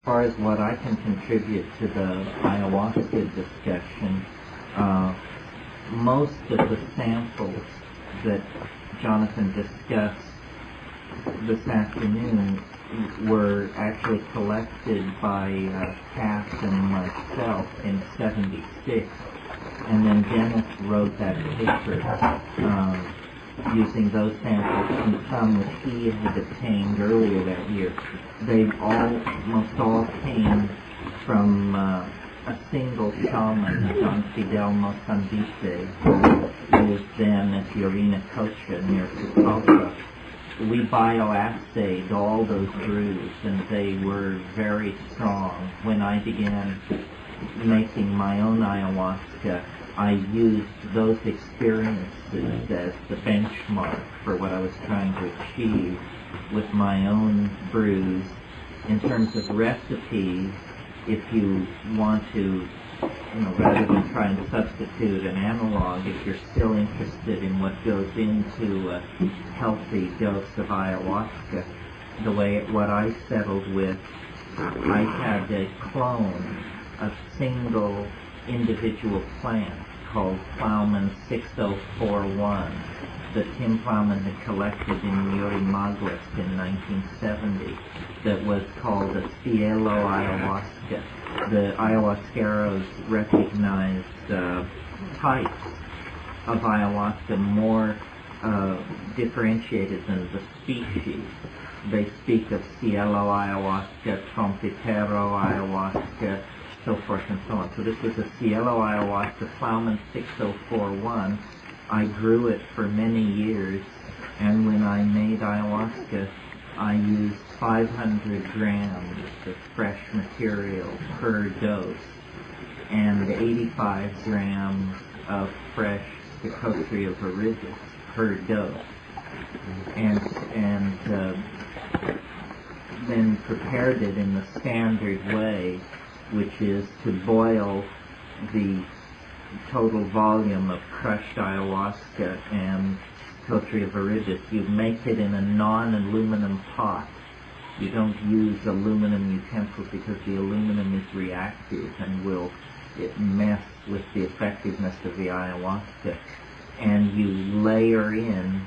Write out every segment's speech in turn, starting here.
far as what I can contribute to the ayahuasca discussion, most of the samples that Jonathan discussed this afternoon were actually collected by Cass and myself in '76, and then Dennis wrote that paper using those samples and some which he had obtained earlier that year. They almost all came from a single shaman, Don Fidel Mozambique, who was then at Yorina Cocha near Pucallpa. We bioassayed all those brews, and they were very strong. When I began making my own ayahuasca, I used those experiences as the benchmark for what I was trying to achieve with my own brews. In terms of recipes, if you want to, rather than try and substitute an analog, if you're still interested in what goes into a healthy dose of ayahuasca, what I settled with, I had a clone, a single individual plant called Plowman 6041 that Tim Plowman had collected in Yurimaguas in 1970 that was called a Cielo Ayahuasca. The ayahuasqueros recognized types of ayahuasca more differentiated than the species. They speak of Cielo Ayahuasca, Trompetero Ayahuasca, so forth and so on. So this was a Cielo Ayahuasca, Plowman 6041. I grew it for many years, and when I made ayahuasca, I used 500 grams of fresh material per dose and 85 grams of fresh Psychotria viridis per dose, and then prepared it in the standard way, which is to boil the total volume of crushed ayahuasca and Psychotria viridis. You make it in a non-aluminum pot. You don't use aluminum utensils because the aluminum is reactive and will mess with the effectiveness of the ayahuasca. And you layer in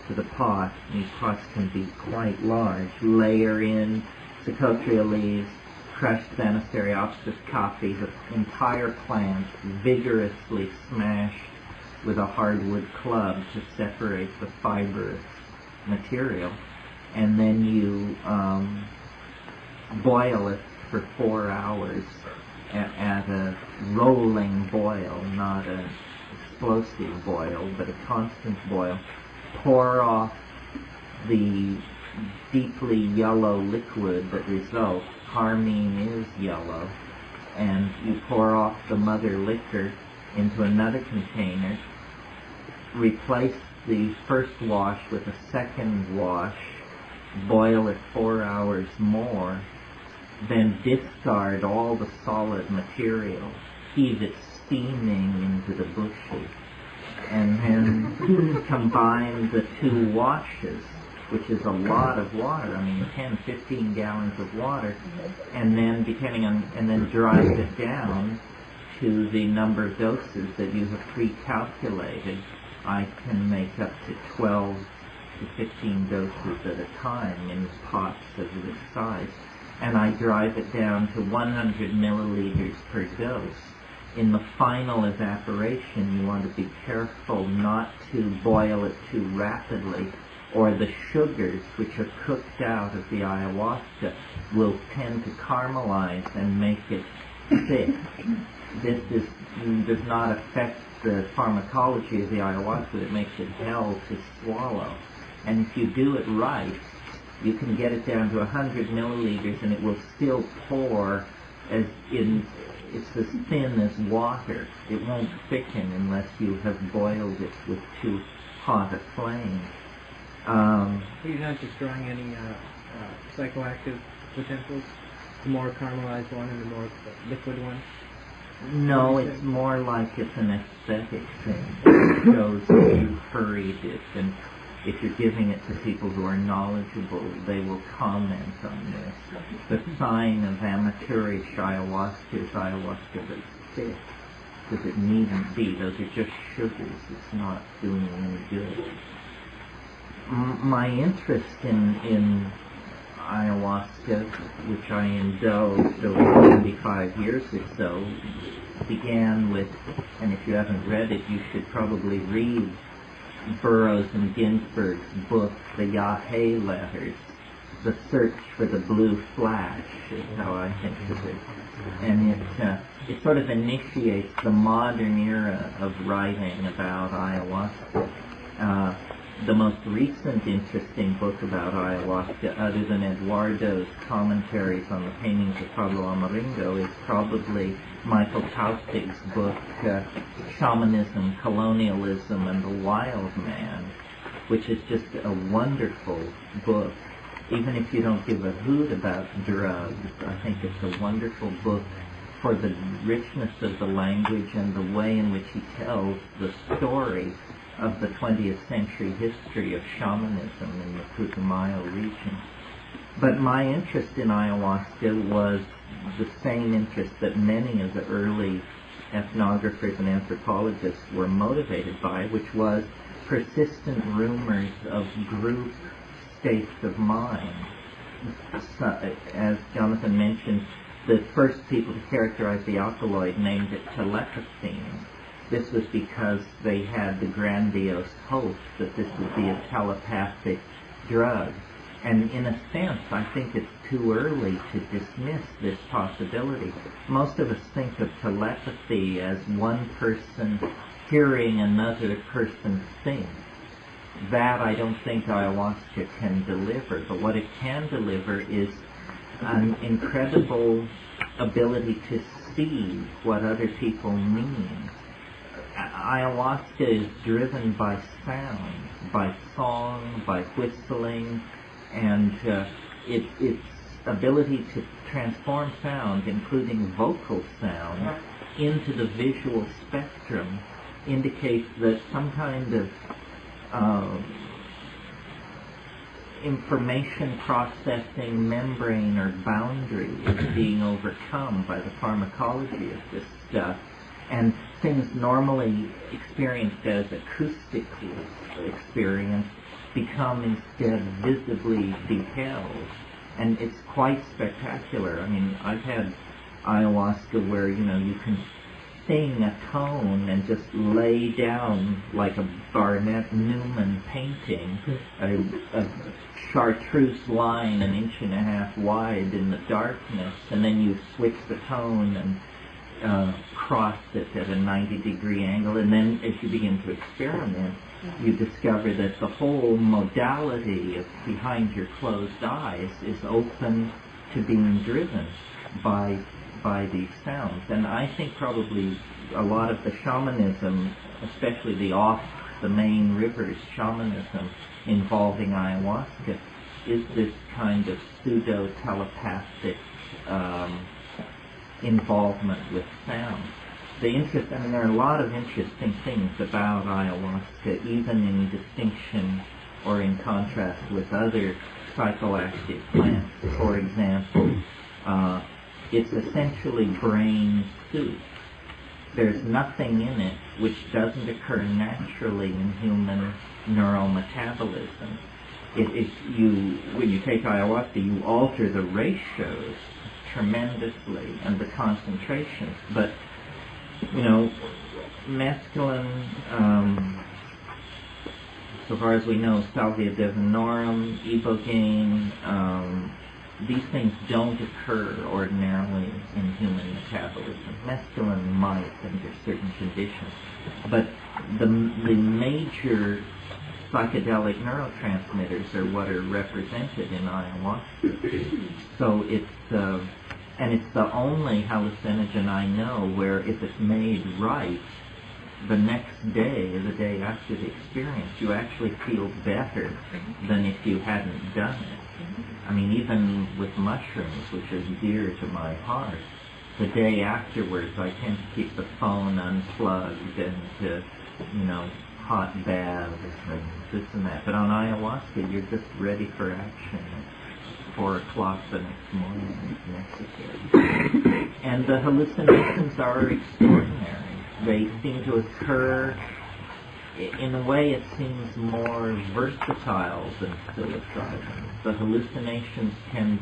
to the pot, these pots can be quite large, layer in Psychotria leaves, crushed Banisteriopsis coffee, the entire plant vigorously smashed with a hardwood club to separate the fibrous material, and then you boil it for 4 hours at a rolling boil, not an explosive boil, but a constant boil. Pour off the deeply yellow liquid that results. Carmine is yellow, and you pour off the mother liquor into another container, replace the first wash with a second wash, boil it 4 hours more, then discard all the solid material, heave it steaming into the bushes, and then combine the 2 washes, which is a lot of water, 10, 15 gallons of water, and then and then drive it down to the number of doses that you have pre-calculated. I can make up to 12 to 15 doses at a time in pots of this size, and I drive it down to 100 milliliters per dose. In the final evaporation, you want to be careful not to boil it too rapidly, or the sugars which are cooked out of the ayahuasca will tend to caramelize and make it thick. This does not affect the pharmacology of the ayahuasca. It makes it hell to swallow. And if you do it right, you can get it down to 100 milliliters and it will still pour it's as thin as water. It won't thicken unless you have boiled it with too hot a flame. You're not destroying any psychoactive potentials? The more caramelized one and the more liquid one? No, it's more like it's an aesthetic thing. It shows that you hurried it and if you're giving it to people who are knowledgeable, they will comment on this. The sign of amateurish ayahuasca is ayahuasca that's thick, because it needn't be. Those are just sugars. It's not doing any good. My interest in ayahuasca, which I indulged over 25 years or so, began with, and if you haven't read it, you should probably read Burroughs and Ginsberg's book, The Yahé Letters, The Search for the Blue Flash, is how I think of it. And it sort of initiates the modern era of writing about ayahuasca. The most recent interesting book about ayahuasca, other than Eduardo's commentaries on the paintings of Pablo Amaringo, is probably Michael Taustig's book, Shamanism, Colonialism, and the Wild Man, which is just a wonderful book. Even if you don't give a hoot about drugs, I think it's a wonderful book for the richness of the language and the way in which he tells the story of the 20th century history of shamanism in the Putumayo region. But my interest in ayahuasca was the same interest that many of the early ethnographers and anthropologists were motivated by, which was persistent rumors of group states of mind. As Jonathan mentioned, the first people to characterize the alkaloid named it telepathy. This was because they had the grandiose hope that this would be a telepathic drug. And in a sense, I think it's too early to dismiss this possibility. Most of us think of telepathy as one person hearing another person think. That I don't think ayahuasca can deliver, but what it can deliver is an incredible ability to see what other people mean. Ayahuasca is driven by sound, by song, by whistling, and its ability to transform sound, including vocal sound, into the visual spectrum indicates that some kind of information processing membrane or boundary is being overcome by the pharmacology of this stuff, and things normally experienced as acoustic experience become instead visibly detailed, and it's quite spectacular. I mean, I've had ayahuasca where, you know, you can sing a tone and just lay down like a Barnett Newman painting, a chartreuse line 1.5 inches wide in the darkness, and then you switch the tone and cross it at a 90-degree angle, and then as you begin to experiment, you discover that the whole modality of behind your closed eyes is open to being driven by these sounds. And I think probably a lot of the shamanism, especially the main rivers shamanism involving ayahuasca, is this kind of pseudo-telepathic involvement with sound. There are a lot of interesting things about ayahuasca, even in distinction or in contrast with other psychoactive plants. For example, it's essentially brain soup. There's nothing in it which doesn't occur naturally in human neural metabolism. When you take ayahuasca, you alter the ratios tremendously and the concentrations. But, you know, mescaline, so far as we know, salvia divinorum, ibogaine, these things don't occur ordinarily in human metabolism. Mescaline might under certain conditions. But the major psychedelic neurotransmitters are what are represented in ayahuasca. So it's the only hallucinogen I know where if it's made right, the next day or the day after the experience, you actually feel better than if you hadn't done it. I mean, even with mushrooms, which are dear to my heart, the day afterwards I tend to keep the phone unplugged and to, hot baths and this and that. But on ayahuasca, you're just ready for action at 4 o'clock the next morning if necessary. And the hallucinations are extraordinary. They seem to occur, in a way it seems more versatile than psilocybin. The hallucinations can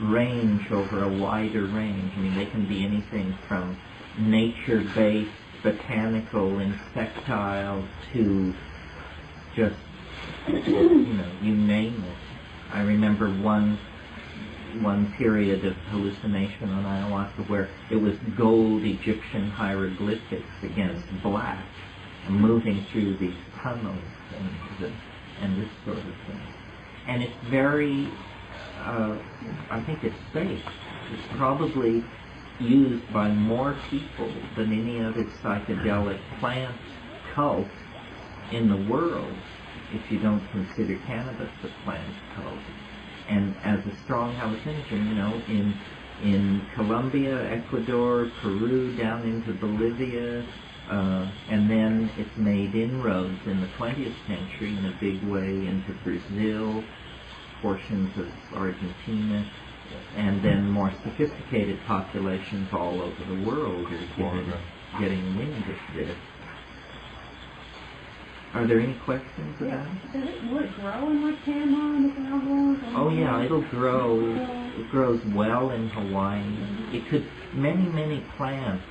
range over a wider range. I mean, they can be anything from nature-based, botanical, insectile, to just, you name it. I remember one period of hallucination on ayahuasca where it was gold Egyptian hieroglyphics against black, moving through these tunnels and this sort of thing. And it's very, I think it's safe. It's probably used by more people than any other psychedelic plant cult in the world, if you don't consider cannabis a plant cult. And as a strong hallucinogen, in Colombia, Ecuador, Peru, down into Bolivia, and then it's made inroads in the 20th century in a big way into Brazil, portions of Argentina, and then more sophisticated populations all over the world are getting wind of this. Are there any questions about it? Will it grow in like Panama and Nicaragua? Oh yeah, it'll grow. It grows well in Hawaii. It could. Many plants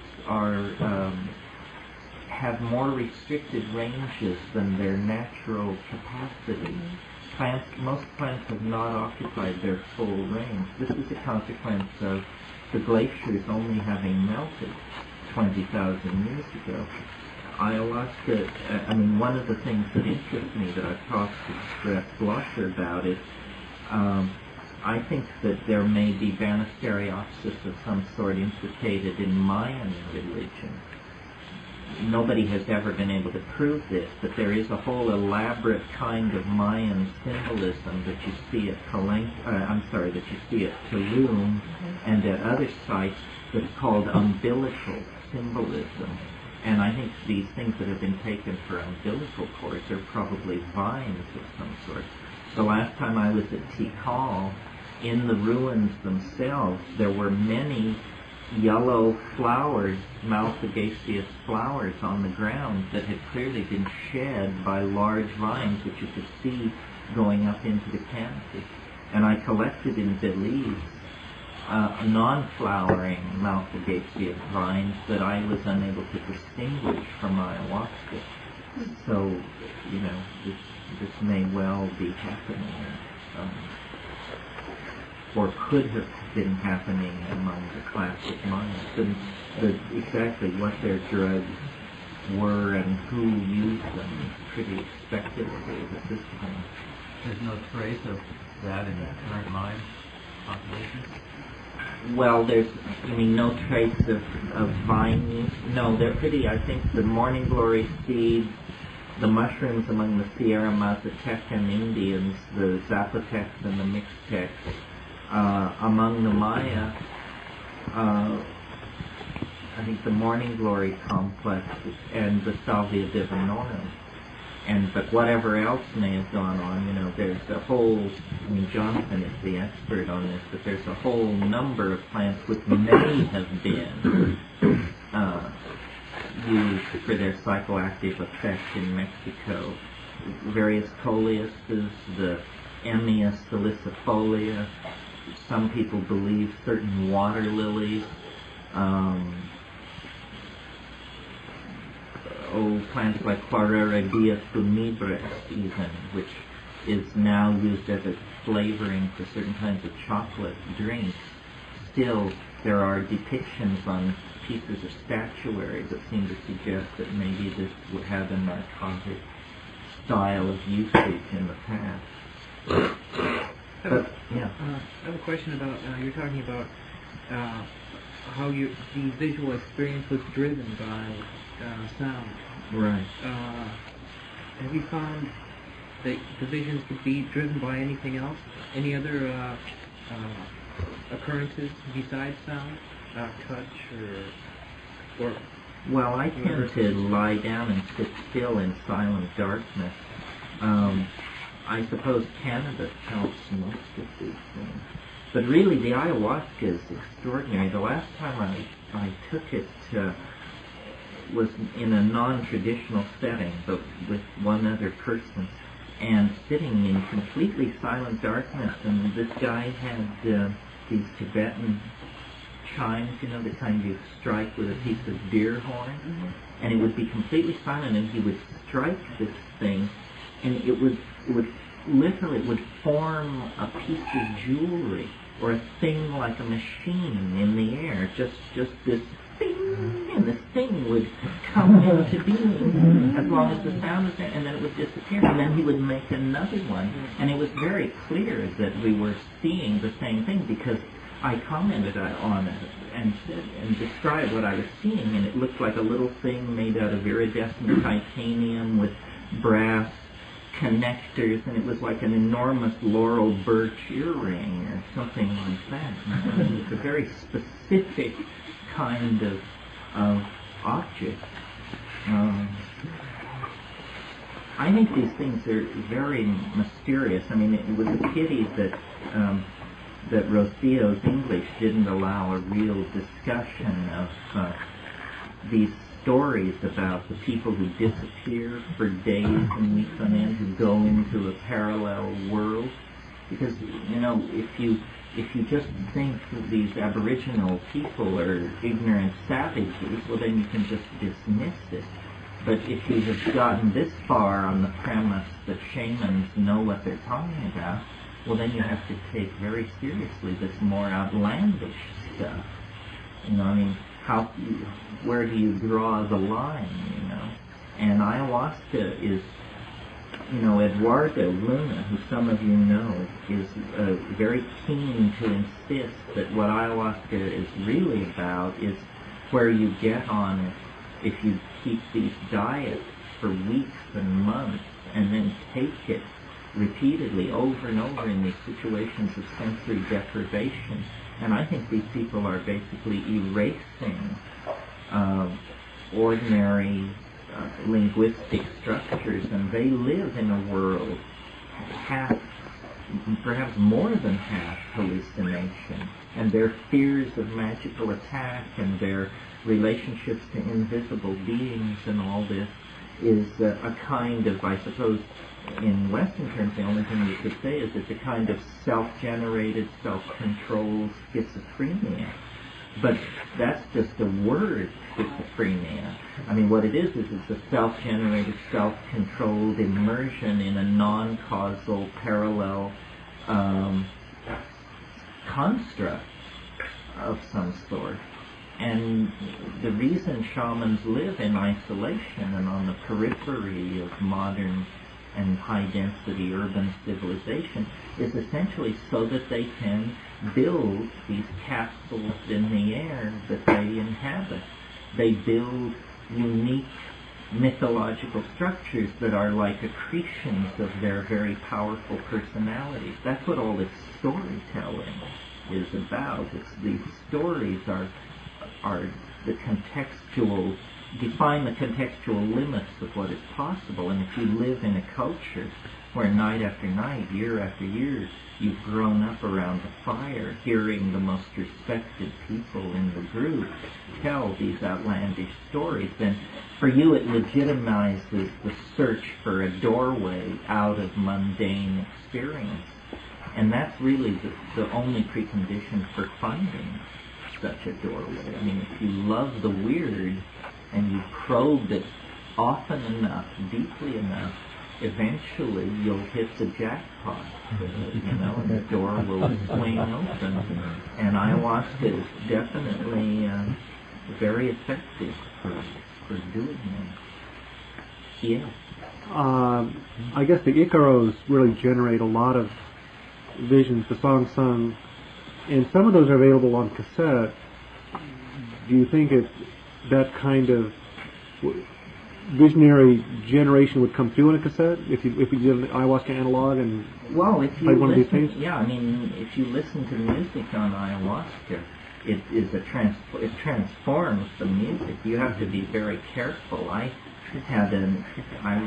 have more restricted ranges than their natural capacity. Most plants have not occupied their full range. This is a consequence of the glaciers only having melted 20,000 years ago. Ayahuasca, one of the things that interests me that I've talked to Brett Blosser about is, I think that there may be Banisteriopsis of some sort implicated in Mayan religion. Nobody has ever been able to prove this, but there is a whole elaborate kind of Mayan symbolism that you see at Tulum and at other sites that's called umbilical symbolism. And I think these things that have been taken for umbilical cords are probably vines of some sort. The last time I was at Tikal, in the ruins themselves, there were many yellow flowers, Malpighiaceous flowers on the ground that had clearly been shed by large vines, which you could see going up into the canopy. And I collected in Belize non-flowering Malpighiaceous vines that I was unable to distinguish from ayahuasca. So, this may well be happening, or could have been happening among the classic Mayans. And exactly what their drugs were and who used them is pretty speculative at this point. There's no trace of that in the current Mayan population? Well, there's, no trace of vine use. No, they're pretty, I think the morning glory seeds, the mushrooms among the Sierra Mazatecan Indians, the Zapotecs and the Mixtecs, among the Maya, I think the morning glory complex and the Salvia divinorum. But whatever else may have gone on, there's a whole, Jonathan is the expert on this, but there's a whole number of plants which may have been used for their psychoactive effect in Mexico. Various coleuses, the Emia salicifolia, some people believe certain water lilies, plants like Quareradia funebris even, which is now used as a flavoring for certain kinds of chocolate drinks. Still, there are depictions on pieces of statuary that seem to suggest that maybe this would have a narcotic style of usage in the past. But, yeah. I have a question about, you're talking about how the visual experience was driven by sound. Right. Have you found that the visions could be driven by anything else? Any other occurrences besides sound? Touch or Well, I tend to lie down and sit still in silent darkness. I suppose cannabis helps most of these things. But really, the ayahuasca is extraordinary. The last time I took it was in a non-traditional setting, but with one other person, and sitting in completely silent darkness. And this guy had these Tibetan chimes, you know, the kind you strike with a piece of deer horn, and it would be completely silent, and he would strike this thing, and it would form a piece of jewelry or a thing like a machine in the air, just this thing, and this thing would come into being as long as the sound was there, and then it would disappear, and then he would make another one, and it was very clear that we were seeing the same thing, because I commented on it and said and described what I was seeing, and it looked like a little thing made out of iridescent titanium with brass connectors, and it was like an enormous laurel birch earring or something like that. And it was a very specific kind of object. I think these things are very mysterious. I mean, it was a pity that Rocio's English didn't allow a real discussion of these stories about the people who disappear for days and weeks on end, who go into a parallel world. Because, you know, if you just think that these Aboriginal people are ignorant savages, well, then you can just dismiss it. But if you have gotten this far on the premise that shamans know what they're talking about, well, then you have to take very seriously this more outlandish stuff. You know, I mean, where do you draw the line, you know? And ayahuasca is, you know, Eduardo Luna, who some of you know, is very keen to insist that what ayahuasca is really about is where you get on it if you keep these diets for weeks and months and then take it repeatedly over and over in these situations of sensory deprivation. And I think these people are basically erasing ordinary linguistic structures, and they live in a world half, perhaps more than half, hallucination. And their fears of magical attack and their relationships to invisible beings and all this is a kind of, I suppose, in Western terms, the only thing you could say is it's a kind of self-generated, self-controlled schizophrenia. But that's just a word, schizophrenia. I mean, what it is it's a self-generated, self-controlled immersion in a non-causal, parallel construct of some sort. And the reason shamans live in isolation and on the periphery of modern and high-density urban civilization is essentially so that they can build these capsules in the air that they inhabit. They build unique mythological structures that are like accretions of their very powerful personalities. That's what all this storytelling is about. These stories are the contextual, define the contextual limits of what is possible. And if you live in a culture where night after night, year after year, you've grown up around the fire, hearing the most respected people in the group tell these outlandish stories, then for you it legitimizes the search for a doorway out of mundane experience. And that's really the only precondition for finding such a doorway. I mean, if you love the weird and you probe it often enough, deeply enough, eventually you'll hit the jackpot, you know, and the door will swing open. And ayahuasca is definitely very effective for doing that. Yeah. I guess the Icaros really generate a lot of visions, the songs sung, and some of those are available on cassette. Do you think that kind of visionary generation would come through in a cassette if you did an ayahuasca analog and well, if you played one of these listen, things? yeah, I mean, if you listen to music on ayahuasca, it transforms the music. You have to be very careful. I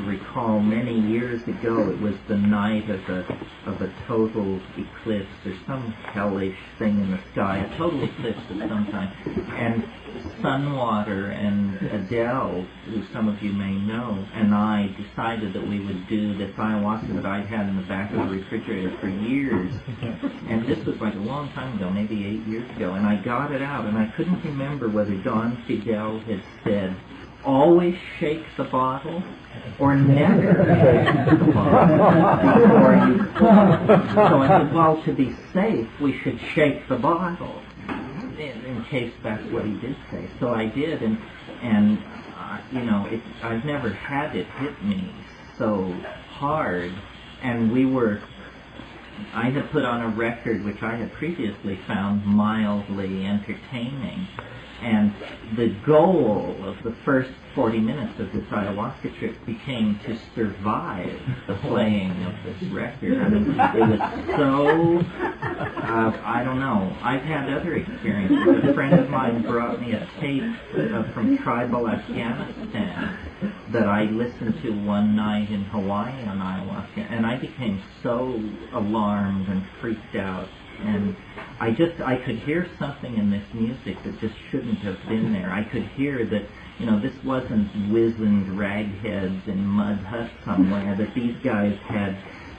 recall many years ago, it was the night of a total eclipse or some hellish thing in the sky, a total eclipse of some kind, and Sunwater and Adele, who some of you may know, and I decided that we would do this ayahuasca that I'd had in the back of the refrigerator for years, and this was like a long time ago, maybe 8 years ago, and I got it out, and I couldn't remember whether Don Fidel had said, always shake the bottle or never shake the bottle before you pour. So I said, well, to be safe, we should shake the bottle in case that's what he did say. So I did, and I've never had it hit me so hard, and I had put on a record which I had previously found mildly entertaining. And the goal of the first 40 minutes of this ayahuasca trip became to survive the playing of this record. I mean, it was so, I don't know. I've had other experiences. A friend of mine brought me a tape from tribal Afghanistan that I listened to one night in Hawaii on ayahuasca, and I became so alarmed and freaked out. And I could hear something in this music that just shouldn't have been there. I could hear that, this wasn't wizened ragheads in mud huts somewhere, that these guys had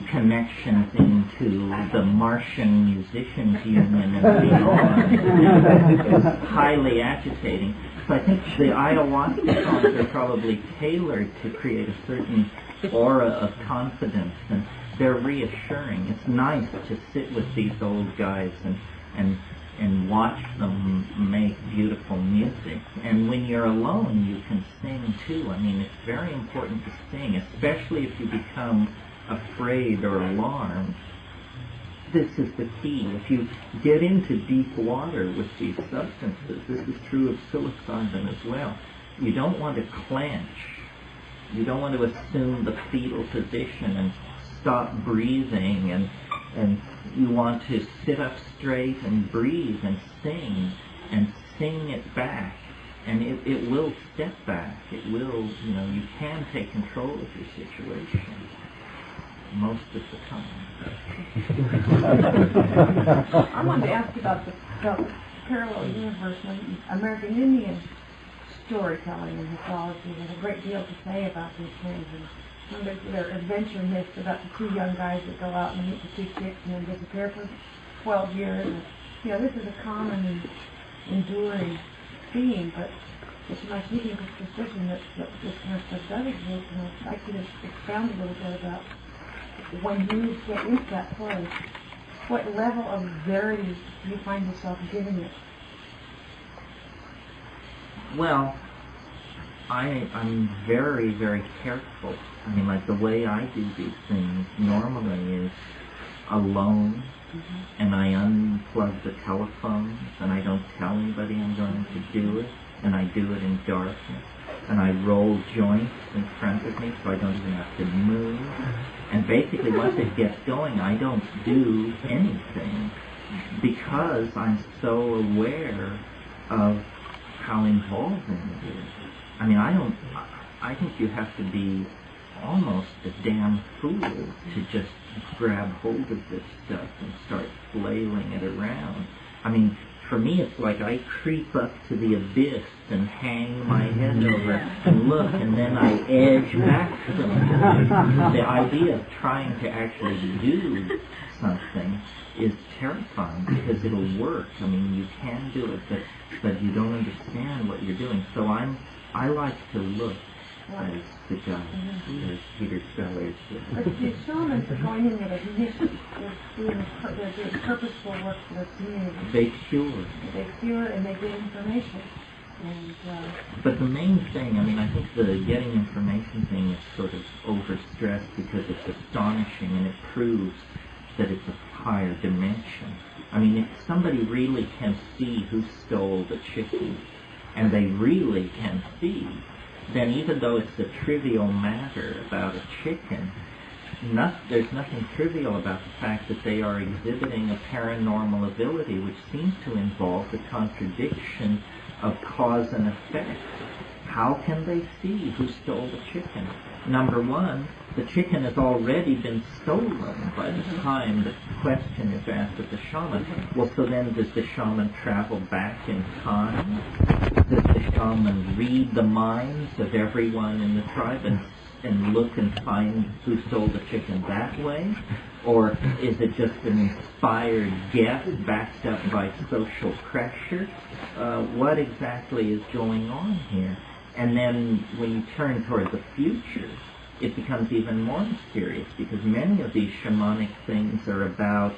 connections into the Martian Musicians Union and beyond. It was highly agitating. So I think the ayahuasca songs are probably tailored to create a certain aura of confidence, and they're reassuring. It's nice to sit with these old guys and watch them make beautiful music. And when you're alone, you can sing too. I mean, it's very important to sing, especially if you become afraid or alarmed. This is the key. If you get into deep water with these substances, this is true of psilocybin as well, you don't want to clench. You don't want to assume the fetal position and stop breathing, and you want to sit up straight and breathe and sing it back, and it will step back. It will, you can take control of your situation most of the time. I wanted to ask you about the parallel universe and American Indian storytelling and mythology. There's a great deal to say about these things. And their adventure myths about the two young guys that go out and meet the two chicks and then disappear for 12 years. And, this is a common and enduring theme, but it's my sneaking suspicion that this kind of stuff does exist. And I'd like you to expound a little bit about when you get into that place, what level of verity do you find yourself giving it? Well, I'm very, very careful. I mean, like the way I do these things normally is alone, and I unplug the telephones, and I don't tell anybody I'm going to do it, and I do it in darkness, and I roll joints in front of me so I don't even have to move. And basically, once it gets going, I don't do anything because I'm so aware of how involving it is. I mean, I think you have to be almost a damn fool to just grab hold of this stuff and start flailing it around. I mean, for me, it's like I creep up to the abyss and hang my head over and look, and then I edge back some. The idea of trying to actually do something is terrifying because it'll work. I mean, you can do it, but you don't understand what you're doing. So I like to look as the guy, as Peter Sellers. But the shamans are going in with a mission. They're doing purposeful work for the community. They cure. They cure and they get information. And, but the main thing, I mean, I think the getting information thing is sort of overstressed because it's astonishing and it proves that it's a higher dimension. I mean, if somebody really can see who stole the chicken, and they really can see, then even though it's a trivial matter about a chicken, there's nothing trivial about the fact that they are exhibiting a paranormal ability which seems to involve the contradiction of cause and effect. How can they see who stole the chicken? Number one, the chicken has already been stolen by the time the question is asked of the shaman. Well, so then does the shaman travel back in time? Does the shaman read the minds of everyone in the tribe and look and find who stole the chicken that way? Or is it just an inspired guess backed up by social pressure? What exactly is going on here? And then when you turn toward the future, it becomes even more mysterious, because many of these shamanic things are about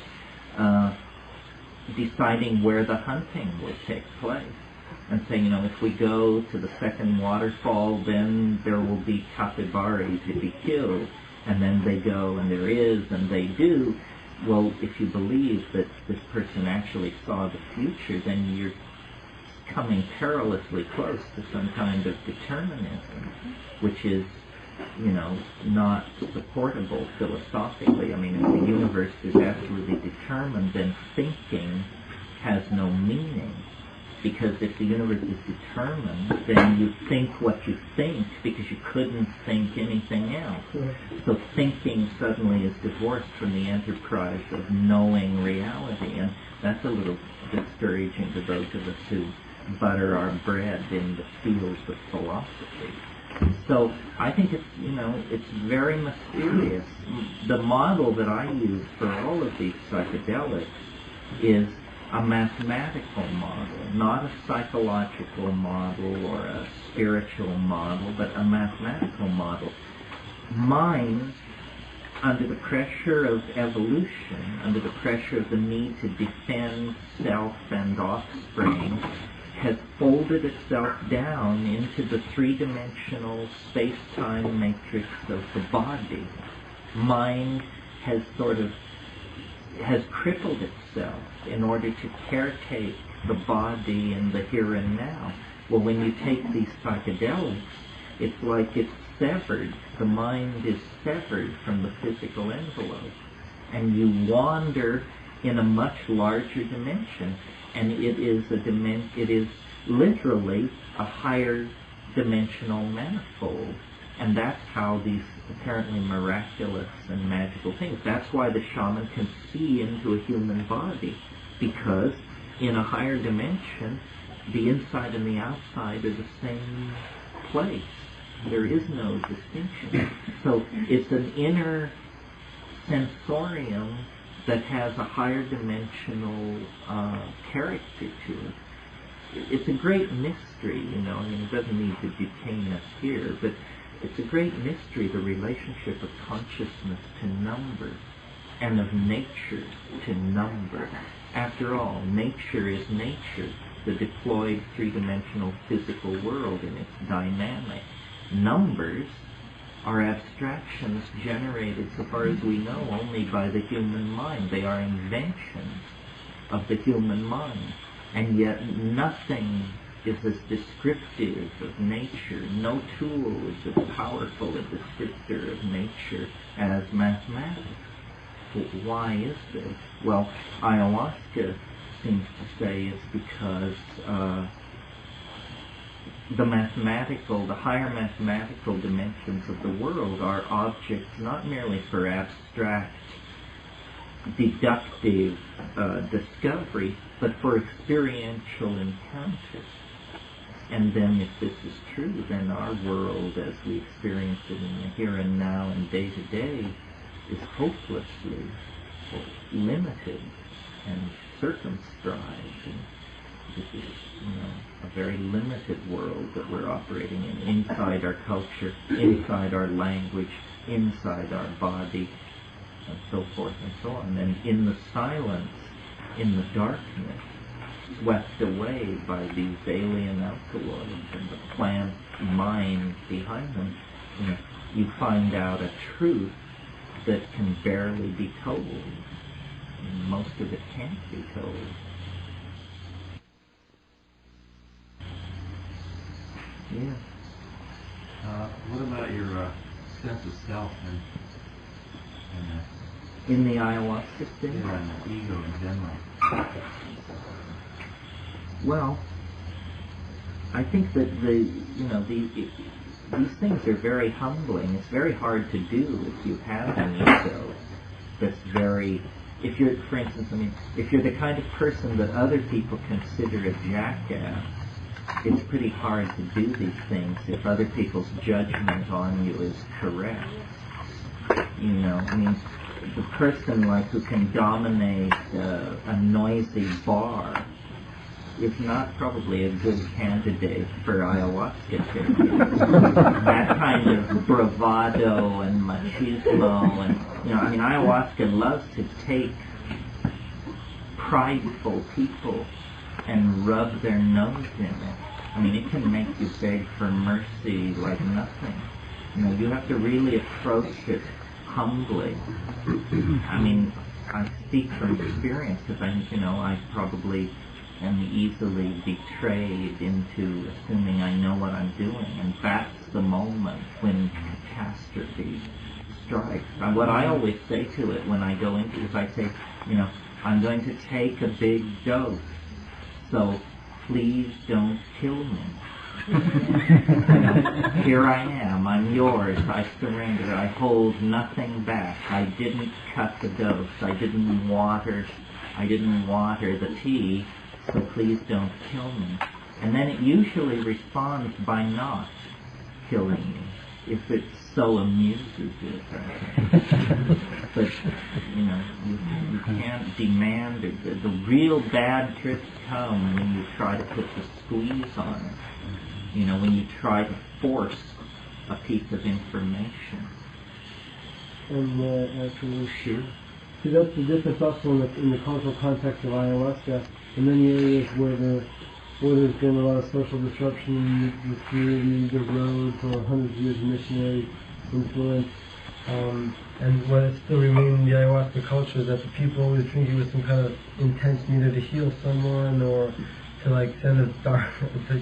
deciding where the hunting will take place. And saying, if we go to the second waterfall, then there will be capybaras to be killed. And then they go, and there is, and they do. Well, if you believe that this person actually saw the future, then you're coming perilously close to some kind of determinism, which is, not supportable philosophically. I mean, if the universe is absolutely determined, then thinking has no meaning. Because if the universe is determined, then you think what you think because you couldn't think anything else. So thinking suddenly is divorced from the enterprise of knowing reality, and that's a little discouraging to those of us who butter our bread in the fields of philosophy. So I think it's very mysterious. The model that I use for all of these psychedelics is a mathematical model, not a psychological model or a spiritual model, but a mathematical model. Mind, under the pressure of evolution, under the pressure of the need to defend self and offspring, has folded itself down into the three-dimensional space-time matrix of the body. Mind has crippled itself in order to caretake the body in the here and now. Well, when you take these psychedelics, it's like it's severed. The mind is severed from the physical envelope, and you wander in a much larger dimension. And it is literally a higher dimensional manifold. And that's how these apparently miraculous and magical things, that's why the shaman can see into a human body, because in a higher dimension, the inside and the outside are the same place. There is no distinction. So it's an inner sensorium that has a higher dimensional character to it. It's a great mystery, it doesn't need to detain us here, but it's a great mystery, the relationship of consciousness to number and of nature to number. After all, nature is nature, the deployed three-dimensional physical world in its dynamic. Numbers are abstractions generated, so far as we know, only by the human mind. They are inventions of the human mind. And yet nothing is as descriptive of nature. No tool is as powerful a descriptor of nature as mathematics. Why is this? Well, ayahuasca seems to say it's because the higher mathematical dimensions of the world are objects not merely for abstract, deductive discovery, but for experiential encounter. And then if this is true, then our world as we experience it in the here and now and day to day is hopelessly limited and circumscribed. And this is, a very limited world that we're operating in, inside our culture, inside our language, inside our body, and so forth and so on. And in the silence, in the darkness, swept away by these alien alkaloids and the plant mind behind them, you find out a truth that can barely be told. And most of it can't be told. Yeah. What about your sense of self and and in the ayahuasca thing? and the ego in general. Well, I think that these things are very humbling. It's very hard to do if you have an ego that's very. If you're, for instance, if you're the kind of person that other people consider a jackass, it's pretty hard to do these things if other people's judgment on you is correct. The person who can dominate a noisy bar is not probably a good candidate for ayahuasca therapy. That kind of bravado and machismo and, ayahuasca loves to take prideful people and rub their nose in it. It can make you beg for mercy like nothing. You have to really approach it humbly. I speak from experience because I probably am easily betrayed into assuming I know what I'm doing, and that's the moment when catastrophe strikes. And what I always say to it when I go into it is I say, I'm going to take a big dose, so please don't kill me. Here I am, I'm yours, I surrender, I hold nothing back, I didn't cut the dose, I didn't water the tea, so please don't kill me. And then it usually responds by not killing me, if it so amuses it. But, you can't demand it. The real bad trips come when you try to put the squeeze on it. When you try to force a piece of information. And actually, see, that's the difference also in the cultural context of ayahuasca. In many areas where there's been a lot of social disruption, the community, the road for hundreds of years of missionary influence, and what it still remains in the ayahuasca culture is that the people always drink it with some kind of intention either to heal someone or to send a dart to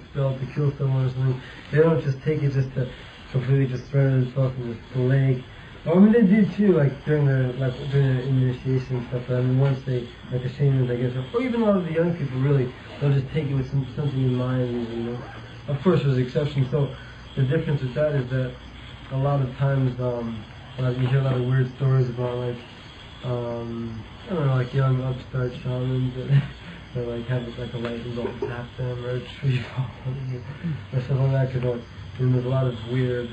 spell to kill someone or something. They don't just take it just to completely just surrender themselves and just plague. They do too, during their initiation and stuff. But once they, the shamans, I guess, or even a lot of the young people, really, they'll just take it with something in mind. Of course, there's exceptions. So the difference with that is that a lot of times, you hear a lot of weird stories about young upstart shamans that have a lightning bolt tap them or a tree falling or something like that. And there's a lot of weird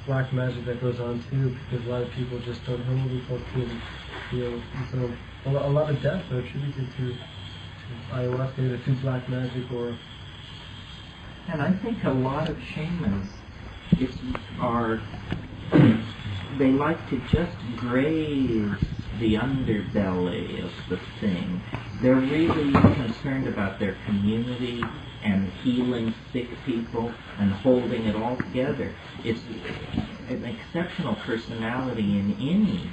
black magic that goes on too, because a lot of people just don't humble themselves to it. And so a lot of deaths are attributed to ayahuasca, either through black magic or. And I think a lot of shamans they like to just graze the underbelly of the thing. They're really concerned about their community and healing sick people and holding it all together. It's an exceptional personality in any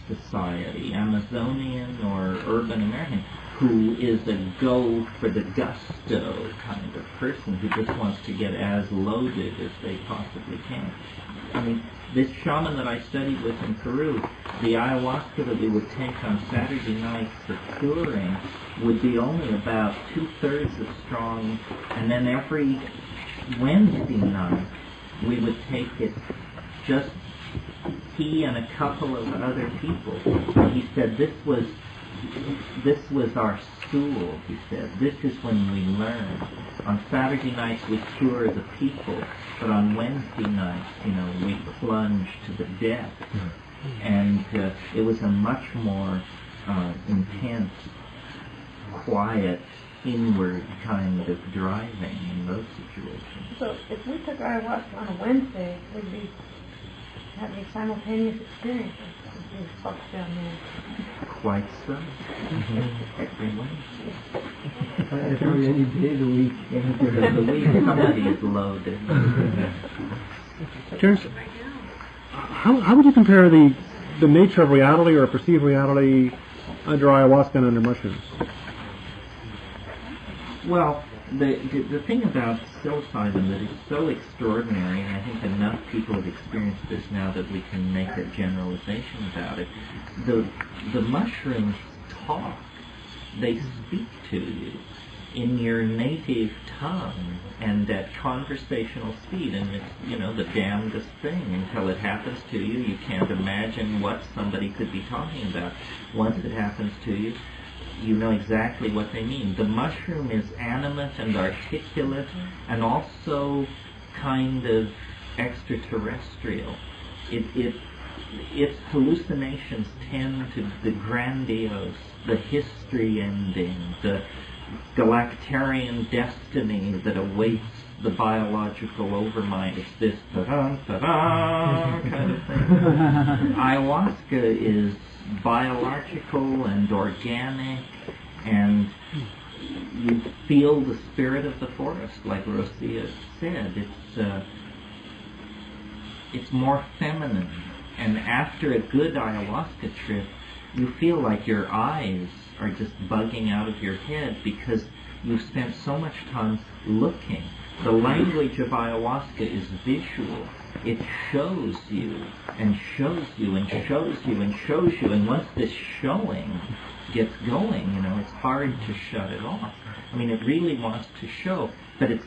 society, Amazonian or urban American, who is a go for the gusto kind of person who just wants to get as loaded as they possibly can. This shaman that I studied with in Peru, the ayahuasca that we would take on Saturday nights for curing would be only about 2/3 as strong, and then every Wednesday night we would take it, just he and a couple of other people. And he said this was our school, he said. This is when we learn. On Saturday nights we cure the people, but on Wednesday nights, we plunge to the depth. And it was a much more intense, quiet, inward kind of driving in those situations. So if we took ayahuasca on a Wednesday, we'd be having a simultaneous experience with these folks down there. Quite so. Every Wednesday. Every any day of the week. Any day of the week, somebody is loaded. Terence, how would you compare the nature of reality or perceived reality under ayahuasca and under mushrooms? Well, The thing about psilocybin that is so extraordinary, and I think enough people have experienced this now that we can make a generalization about it, the mushrooms talk. They speak to you in your native tongue and at conversational speed, and it's, the damnedest thing. Until it happens to you, you can't imagine what somebody could be talking about. Once it happens to you, you know exactly what they mean. The mushroom is animate and articulate and also kind of extraterrestrial. Its hallucinations tend to the grandiose, the history ending, the galactarian destiny that awaits the biological overmind. It's this ta-da, ta-da kind of thing. Ayahuasca is biological and organic, and you feel the spirit of the forest, like Rosia said. It's more feminine, and after a good ayahuasca trip, you feel like your eyes are just bugging out of your head because you've spent so much time looking. The language of ayahuasca is visual. It shows you and shows you and shows you and shows you, and once this showing gets going, it's hard to shut it off. I mean, it really wants to show, but it's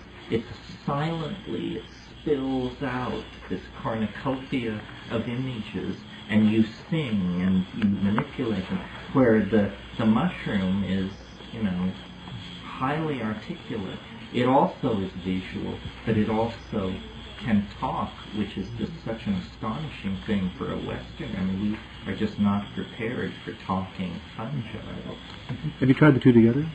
silently, it spills out this cornucopia of images, and you sing and you manipulate them, where the mushroom is, highly articulate. It also is visual, but it also can talk, which is just such an astonishing thing for a Westerner. I mean, we are just not prepared for talking fungi. Have you tried the two together?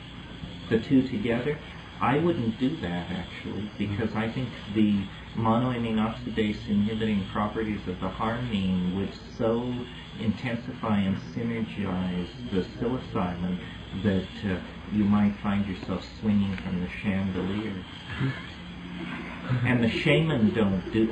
The two together? I wouldn't do that, actually, because I think the monoamine oxidase inhibiting properties of the harmine would so intensify and synergize the psilocybin that you might find yourself swinging from the chandelier. And the shamans don't do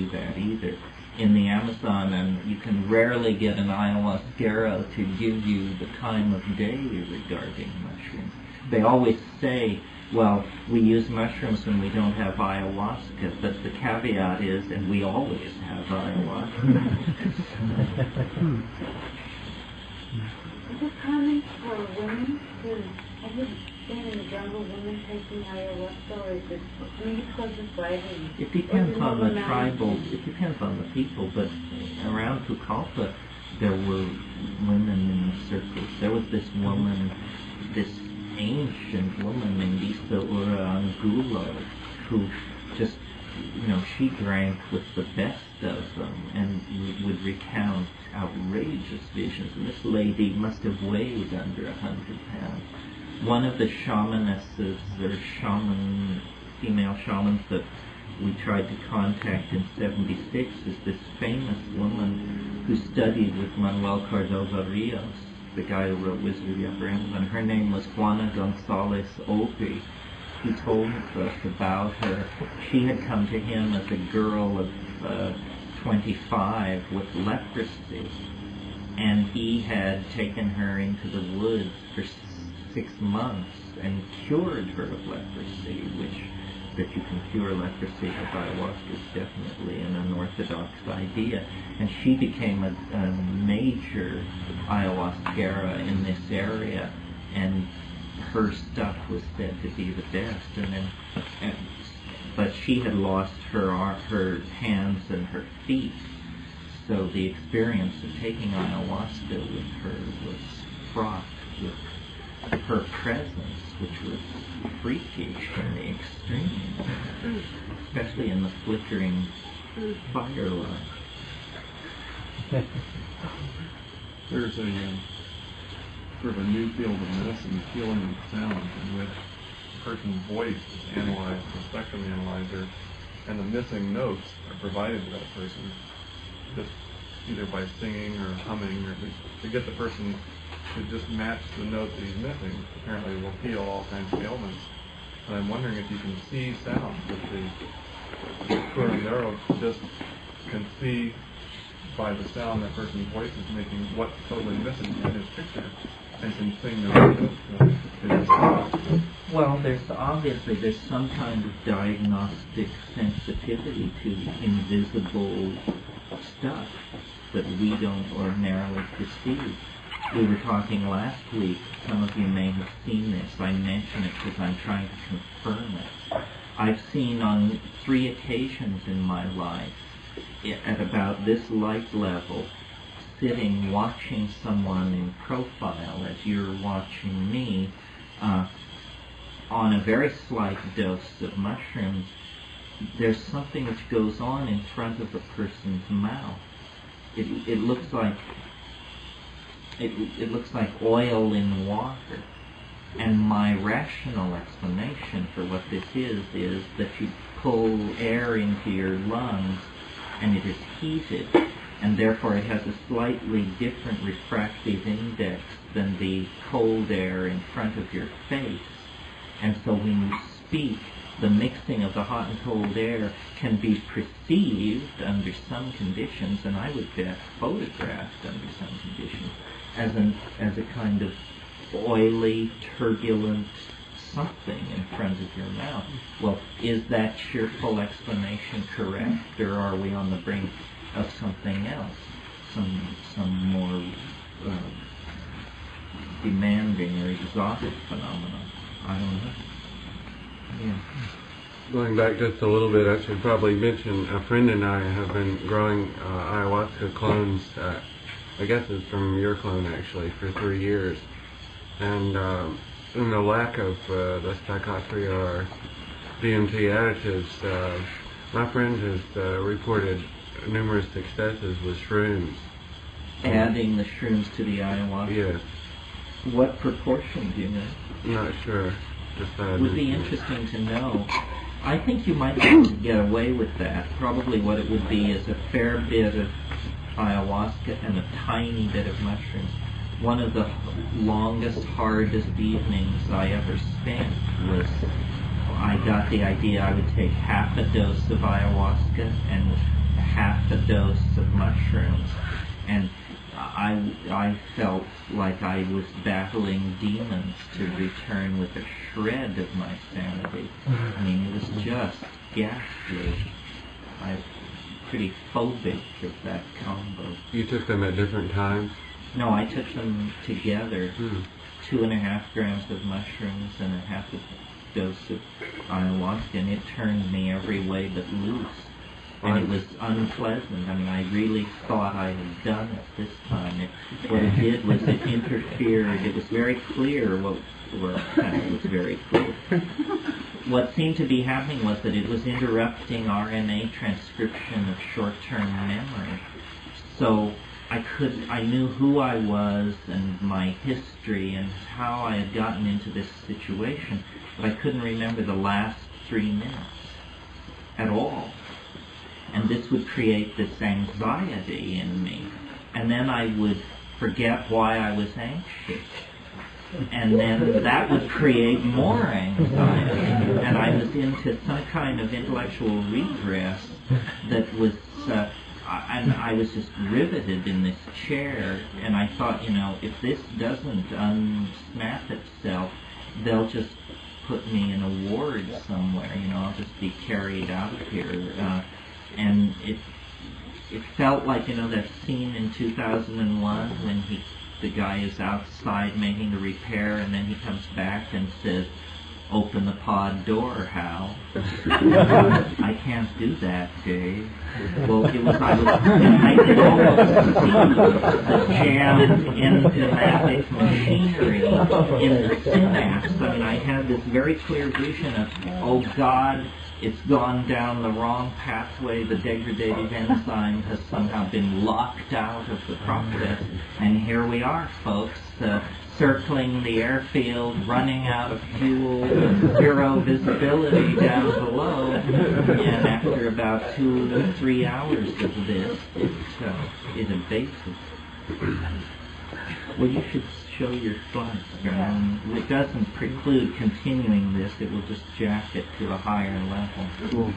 that either. In the Amazon, and you can rarely get an ayahuasquero to give you the time of day regarding mushrooms. They always say, well, we use mushrooms when we don't have ayahuasca, but the caveat is, and we always have ayahuasca. Is it common for women to, have you been in the jungle, women taking ayahuasca, or is it, because it's wagon? It depends on the tribals, it depends on the people, but around Pucallpa, there were women in the circles. There was this woman, this ancient woman named Isa Ura Angulo, who just, she drank with the best of them and would recount outrageous visions. And this lady must have weighed under 100 pounds. One of the shamanesses, or female shamans that we tried to contact in 76 is this famous woman who studied with Manuel Cordova Rios, the guy who wrote Wizard of the Upper Amazon. Her name was Juana Gonzalez Opie. He told us about her. She had come to him as a girl of 25 with leprosy, and he had taken her into the woods for 6 months and cured her of leprosy, which that you can cure leprosy with ayahuasca is definitely an unorthodox idea. And she became a major ayahuasquera in this area, and her stuff was said to be the best. But she had lost her hands and her feet, so the experience of taking ayahuasca with her was fraught with her presence, which was freakish in the extreme, especially in the flickering firelight. There's a sort of a new field of medicine, healing sound, in which a person's voice is analyzed, the spectrum analyzer, and the missing notes are provided to that person, just either by singing or humming, or to get the person to just match the note that he's missing. Apparently will heal all kinds of ailments. And I'm wondering if you can see sound with the curandero, just can see by the sound that person's voice is making what's totally missing in his picture. I think, thing that Well, there's some kind of diagnostic sensitivity to invisible stuff that we don't ordinarily perceive. We were talking last week, some of you may have seen this, I mention it because I'm trying to confirm it. I've seen on 3 occasions in my life, at about this light level, sitting watching someone in profile as you're watching me, on a very slight dose of mushrooms. There's something which goes on in front of the person's mouth. It looks like oil in water. And my rational explanation for what this is that you pull air into your lungs and it is heated, and therefore it has a slightly different refractive index than the cold air in front of your face. And so when you speak, the mixing of the hot and cold air can be perceived under some conditions, and I would bet photographed under some conditions, as a kind of oily, turbulent something in front of your mouth. Well, is that cheerful explanation correct, or are we on the brink of something else, some more demanding or exotic phenomenon? I don't know. Yeah. Going back just a little bit, I should probably mention a friend and I have been growing ayahuasca clones. I guess it's from your clone actually, for 3 years. And in the lack of the psychotria or DMT additives, my friend has reported numerous successes with shrooms. Adding the shrooms to the ayahuasca? Yes. What proportion do you know? Not sure. It would be interesting to know. I think you might be able to get away with that. Probably what it would be is a fair bit of ayahuasca and a tiny bit of mushrooms. One of the longest, hardest evenings I ever spent was, I got the idea I would take half a dose of ayahuasca and half a dose of mushrooms, and I felt like I was battling demons to return with a shred of my sanity. I mean, it was just ghastly. I'm pretty phobic of that combo. You took them at different times? No, I took them together. 2.5 grams of mushrooms and a half a dose of ayahuasca, and it turned me every way but loose. And it was unpleasant. I mean, I really thought I had done it this time. What it did was it interfered. It was very clear it was very clear. What seemed to be happening was that it was interrupting RNA transcription of short-term memory. So I knew who I was and my history and how I had gotten into this situation, but I couldn't remember the last 3 minutes at all. And this would create this anxiety in me. And then I would forget why I was anxious. And then that would create more anxiety. And I was into some kind of intellectual regress that was, and I was just riveted in this chair. And I thought, if this doesn't unsnap itself, they'll just put me in a ward somewhere. I'll just be carried out of here. And it felt like, that scene in 2001 when the guy is outside making the repair, and then he comes back and says, "Open the pod door, Hal." I can't do that, Dave. Well, I could almost see the jammed enzymatic machinery in the synapse. I mean, I had this very clear vision of, oh God, it's gone down the wrong pathway. The degradative enzyme has somehow been locked out of the process. And here we are, folks, circling the airfield, running out of fuel, zero visibility down below. And after about 2 to 3 hours of this, it abated. Well, you should show your slides. It doesn't preclude continuing this. It will just jack it to a higher level. Cool.